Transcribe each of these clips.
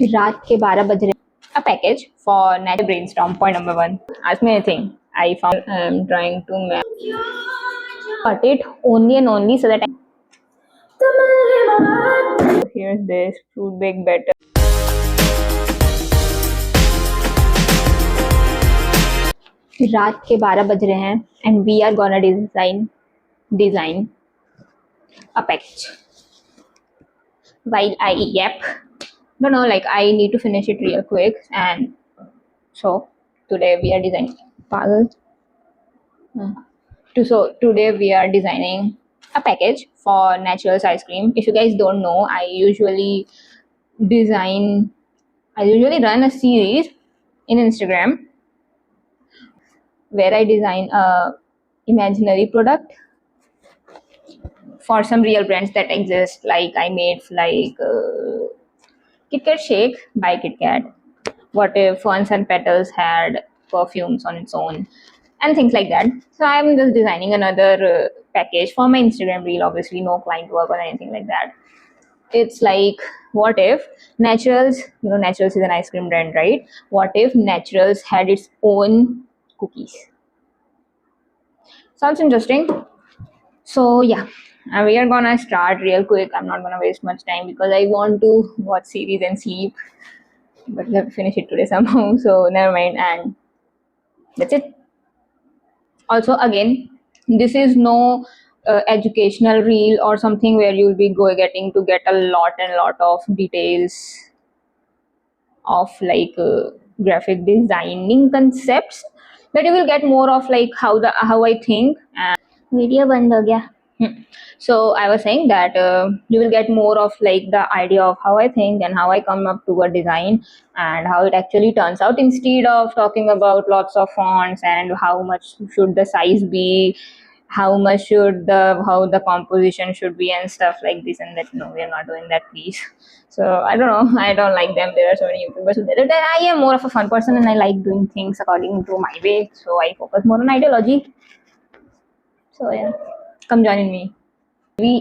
रात के 12 बज रहे. A package for natural brainstorm. Point number 1. Ask me anything. I found I'm trying to cut it only and only so that here's this fruit baked batter. रात के 12 बज रहे हैं and we are gonna design a package. While no, like I need to finish it real quick, and so today we are designing. So today we are designing a package for Naturals ice cream. If you guys don't know, I usually run a series in Instagram where I design a imaginary product for some real brands that exist. Like I made Kit Kat Shake by Kit Kat. What if Ferns and Petals had perfumes on its own, and things like that. So I'm just designing another package for my Instagram reel. Obviously, no client work or anything like that. It's like, what if Naturals, Naturals is an ice cream brand, right? What if Naturals had its own cookies? Sounds interesting. So yeah, we are gonna start real quick. I'm not gonna waste much time because I want to watch series and sleep, but we have to finish it today somehow. So never mind, and that's it. Also, again, this is no educational reel or something where you'll be getting to get a lot and lot of details of graphic designing concepts, but you will get more of like how I think. And video band ho gaya. So I was saying that you will get more of like the idea of how I think and how I come up to a design and how it actually turns out, instead of talking about lots of fonts and how much should the size be, how the composition should be and stuff like this and that. No, we are not doing that, please. So I don't know. I don't like them. There are so many YouTubers who did it. I am more of a fun person and I like doing things according to my way. So I focus more on ideology. So yeah, come join in me.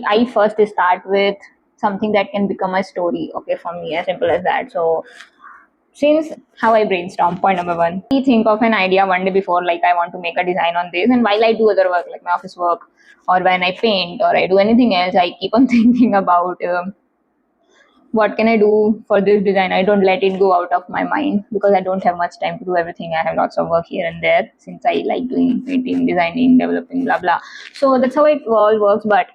I first start with something that can become a story. Okay, for me, as simple as that. So since how I brainstorm, point number 1, I think of an idea one day before, like I want to make a design on this, and while I do other work like my office work or when I paint or I do anything else, I keep on thinking about what can I do for this design. I don't let it go out of my mind because I don't have much time to do everything. I have lots of work here and there since I like doing painting, designing, developing, blah blah. So that's how it all works. But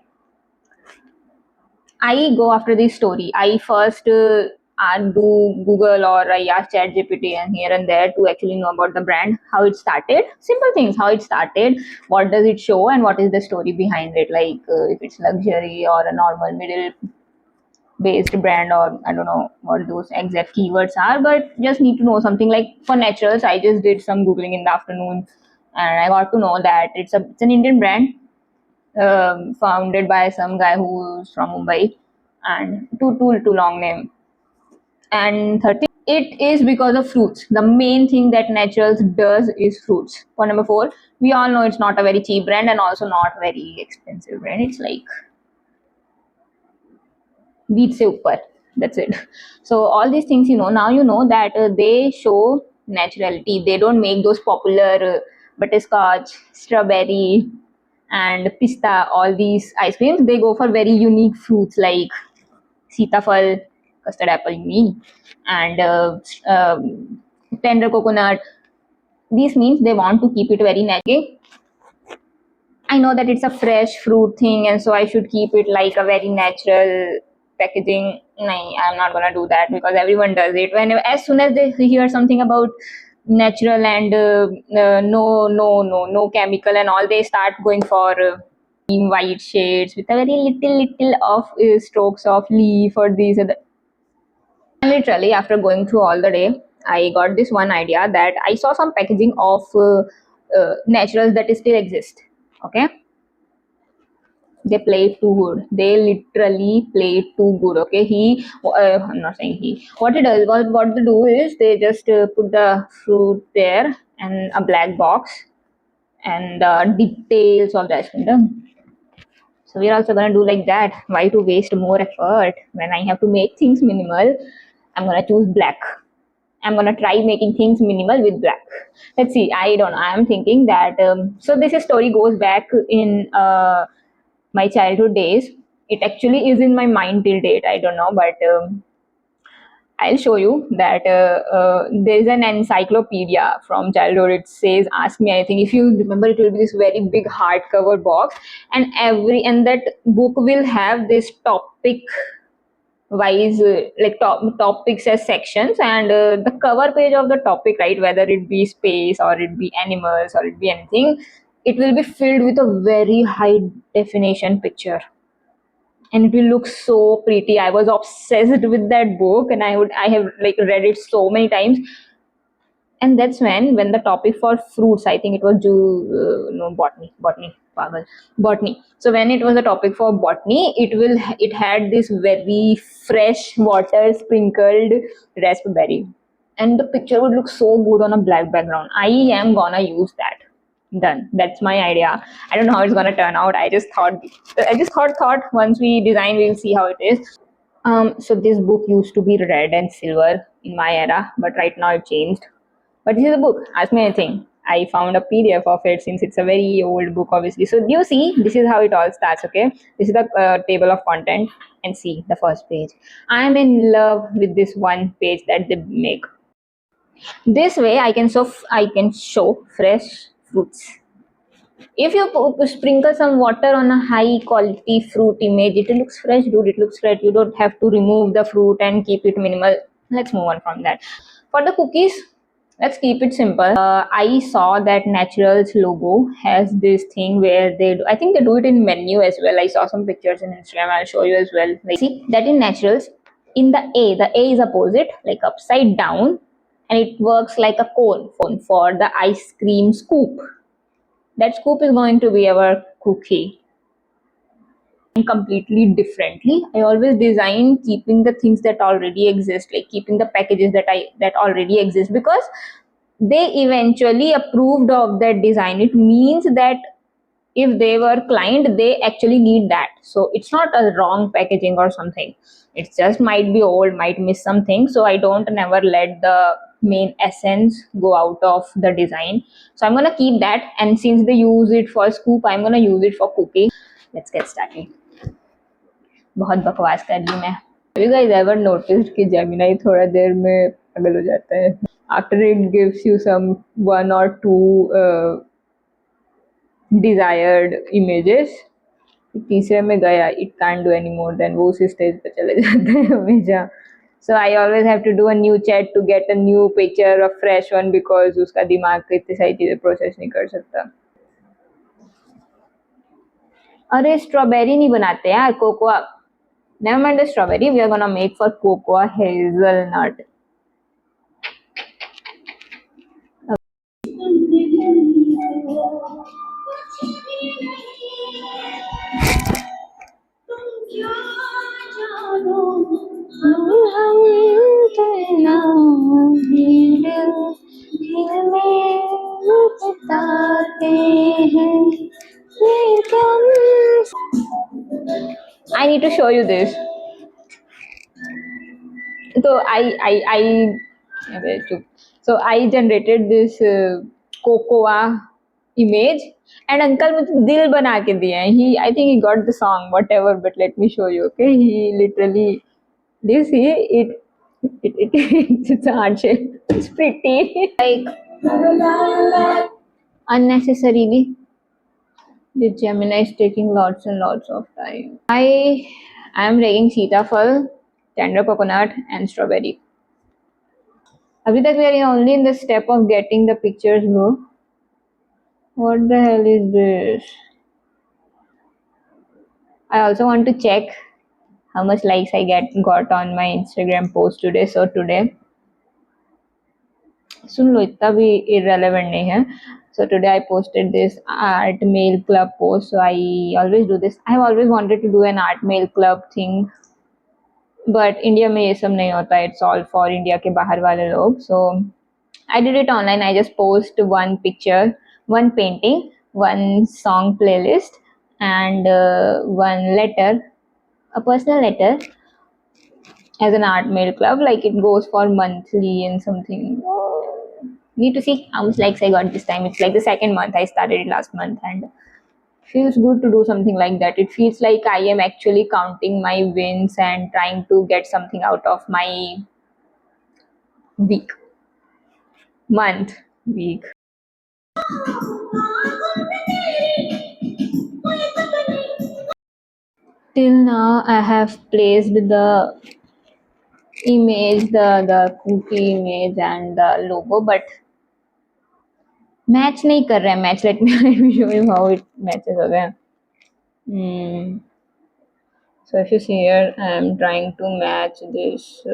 I go after this story. I first do Google or I ask ChatGPT and here and there to actually know about the brand, how it started, simple things, how it started, what does it show, and what is the story behind it. Like if it's luxury or a normal middle based brand, or I don't know what those exact keywords are, but just need to know something. Like for Naturals, I just did some Googling in the afternoon and I got to know that it's an Indian brand founded by some guy who's from Mumbai, and too long name. And 30, it is because of fruits. The main thing that Naturals does is fruits. Point number 4, we all know it's not a very cheap brand and also not very expensive brand. It's like beat se upar. That's it. So all these things, now you know that they show naturality. They don't make those popular butterscotch, strawberry, and pista, all these ice creams. They go for very unique fruits like sitafal, custard apple, you mean, and tender coconut. This means they want to keep it very natural. I know that it's a fresh fruit thing, and so I should keep it like a very natural packaging. No, I'm not gonna do that because everyone does it. As soon as they hear something about natural and no chemical and all, they start going for white shades with a very little of strokes of leaf or these. And literally, after going through all the day, I got this one idea that I saw some packaging of naturals that still exist. Okay, they play it too good. They literally play it too good. Okay, I'm not saying he. What it does, what they do is they just put the fruit there and a black box and the details of the ice cream done. So we're also gonna do like that. Why to waste more effort when I have to make things minimal I'm gonna choose black. I'm gonna try making things minimal with black. Let's see. I don't know. I'm thinking that so this story goes back in my childhood days. It actually is in my mind till date. I don't know, but I'll show you that there's an encyclopedia from childhood. It says "Ask Me Anything." If you remember, it will be this very big hardcover box, and that book will have this topic wise like topics as sections, and the cover page of the topic, right, whether it be space or it be animals or it be anything, it will be filled with a very high definition picture, and it will look so pretty. I was obsessed with that book, and I have like read it so many times. And that's when the topic for fruits, I think it was no, botany pagal, botany. So when it was a topic for botany, it had this very fresh water sprinkled raspberry, and the picture would look so good on a black background. I am gonna use that. Done. That's my idea. I don't know how it's gonna turn out. I just thought once we design, we'll see how it is. So this book used to be red and silver in my era, but right now it changed. But this is a book. Ask me anything. I found a PDF of it since it's a very old book, obviously. So you see, this is how it all starts. Okay, this is the table of content, and see the first page. I'm in love with this one page that they make. This way, I can show fresh fruits. If you sprinkle some water on a high quality fruit image, it looks fresh, dude. It looks fresh. You don't have to remove the fruit and keep it minimal. Let's move on from that. For the cookies, let's keep it simple. I saw that Naturals logo has this thing where I think they do it in menu as well. I saw some pictures in Instagram. I'll show you as well. Like, see that in Naturals, in the A is opposite, like upside down, and it works like a cone for the ice cream scoop. That scoop is going to be our cookie. Completely differently. I always design keeping the things that already exist, like keeping the packages that already exist, because they eventually approved of that design. It means that if they were client, they actually need that. So it's not a wrong packaging or something. It just might be old, might miss something. So I don't never let the main essence go out of the design. So I'm gonna keep that. And since they use it for scoop, I'm gonna use it for cookie. Let's get started. बहुत बकवास कर ली मैं. Have you guys ever noticed कि Gemini थोड़ा देर में पागल हो जाता है? After it gives you some one or two desired images, तीसरे में गया, it can't do any more than वो उसी स्टेज पे चले जाते हैं हमेशा. So I always have to do a new chat to get a new picture, a fresh one, because उसका दिमाग इतनी सारी चीजें प्रोसेस नहीं कर सकता. अरे स्ट्रॉबेरी नहीं बनाते यार, cocoa. Never mind the strawberry, we are gonna make for cocoa hazelnut. I need to show you this. So so I generated this cocoa image, and uncle मुझे दिल बना के दिया है. I think he got the song, whatever, but let me show you. Okay, he literally, do you see it? It's a heart shape. It's pretty. Like unnecessarily, the Gemini is taking lots and lots of time. I am taking Sitafal, tender coconut, and strawberry. अभी तक we are only in the step of getting the pictures, bro. What the hell is this? I also want to check how much likes I got on my Instagram post today. So today, सुन लो, इतना भी irrelevant नहीं है. So today I posted this art mail club post. So I always do this. I have always wanted to do an art mail club thing, but India में ये सब नहीं होता. It's all for India के बाहर वाले लोग. So I did it online. I just post one picture, one painting, one song playlist, and one letter, a personal letter as an art mail club. Like it goes for monthly and something. Need to see how much likes I got this time. It's like the second month. I started it last month and feels good to do something like that. It feels like I am actually counting my wins and trying to get something out of my week, month, week. Till now, I have placed the image, the cookie image and the logo, but match नहीं कर रहा है. Match. Let me show you how it matches again. Hmm. So if you see here, I'm trying to match this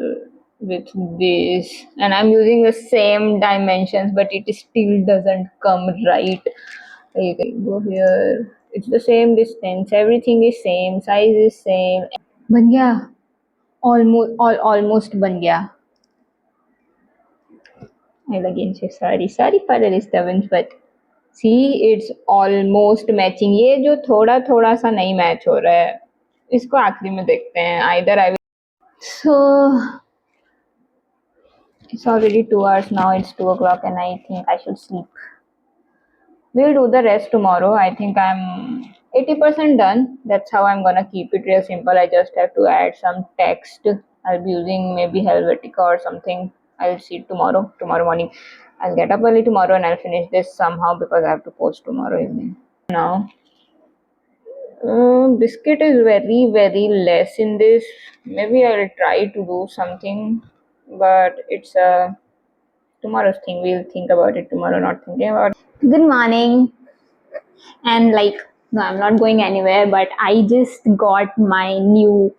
with this, and I'm using the same dimensions, but it still doesn't come right. You can go here. It's the same distance. Everything is same. Size is same. बन गया. Almost बन गया. I'll again say sorry. Sorry for the disturbance, but see, it's almost matching. ये जो थोड़ा थोड़ा सा नहीं मैच हो रहा है, इसको आखिरी में देखते हैं. Either I will. So it's already 2 hours now. It's 2 o'clock, and I think I should sleep. We'll do the rest tomorrow. I think I'm 80% done. That's how I'm gonna keep it real simple. I just have to add some text. I'll be using maybe Helvetica or something. I'll see it tomorrow. Tomorrow morning. I'll get up early tomorrow and I'll finish this somehow because I have to post tomorrow evening. Now, biscuit is very less in this. Maybe I'll try to do something, but it's a tomorrow's thing. We'll think about it tomorrow. Not thinking about it. Good morning. And like, no, I'm not going anywhere, but I just got my new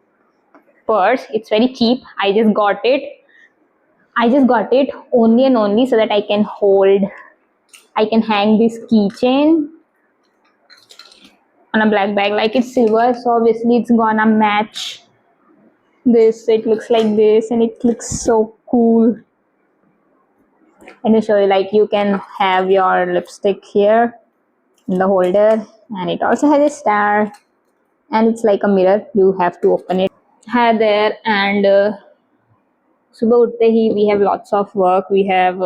purse. It's very cheap. I just got it only and only so that I can hang this keychain on a black bag. Like it's silver, so obviously it's gonna match this. It looks like this and it looks so cool. Let me show you, like you can have your lipstick here in the holder, and it also has a star, and it's like a mirror. You have to open it. Hi there, and सुबह उठते ही we have lots of work. We have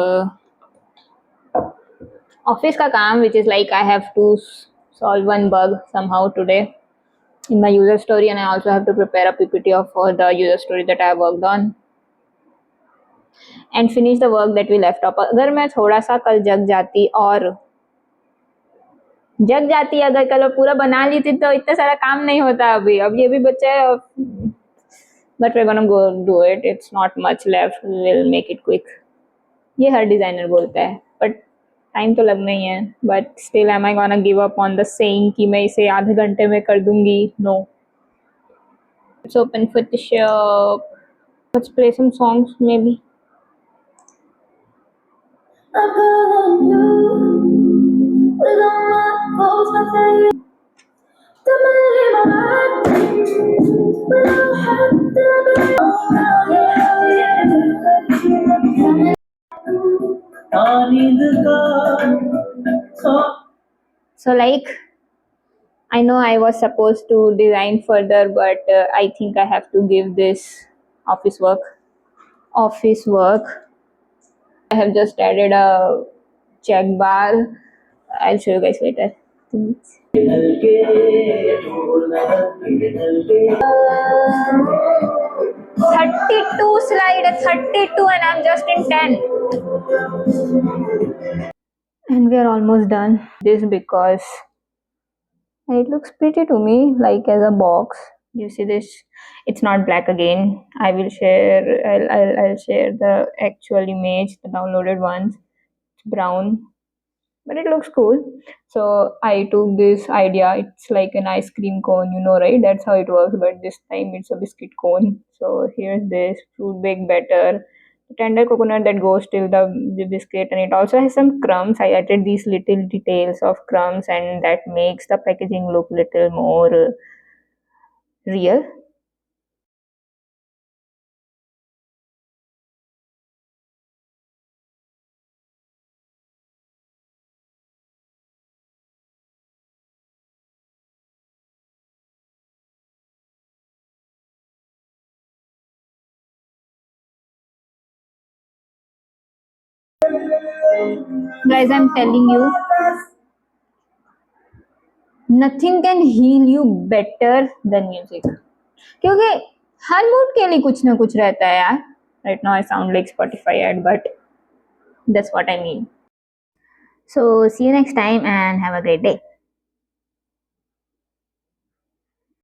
office का काम, which is like I have to solve one bug somehow today in my user story, and I also have to prepare a PPT of the user story that I worked on and finish the work that we left off. अगर मैं थोड़ा सा कल जग जाती अगर कल पूरा बना ली थी तो इतना सारा काम नहीं होता अभी. अब ये भी बच्चा है, but we're gonna go do it. It's not much left. We'll make it quick. ये हर डिजाइनर बोलता है, बट टाइम तो लगना ही है. But still am I gonna give up on the saying कि मैं इसे आधे घंटे में कर दूंगी. No. Let's open Photoshop. Let's play some songs maybe. So like, I know I was supposed to design further, but I think I have to give this office work. Office work. I have just added a check bar. I'll show you guys later. 32 slide, 32, and I'm just in 10. And we are almost done. This because it looks pretty to me, like as a box. You see this? It's not black again. I will share. I'll share the actual image, the downloaded ones. It's brown, but it looks cool. So I took this idea. It's like an ice cream cone, you know, right? That's how it works. But this time it's a biscuit cone. So here's this fruit baked batter, tender coconut that goes till the biscuit, and it also has some crumbs. I added these little details of crumbs, and that makes the packaging look little more real. Guys, I'm telling you, nothing can heal you better than music. क्योंकि हर mood के लिए कुछ ना कुछ रहता है यार. Right now I sound like Spotify ad, but that's what I mean. So see you next time and have a great day.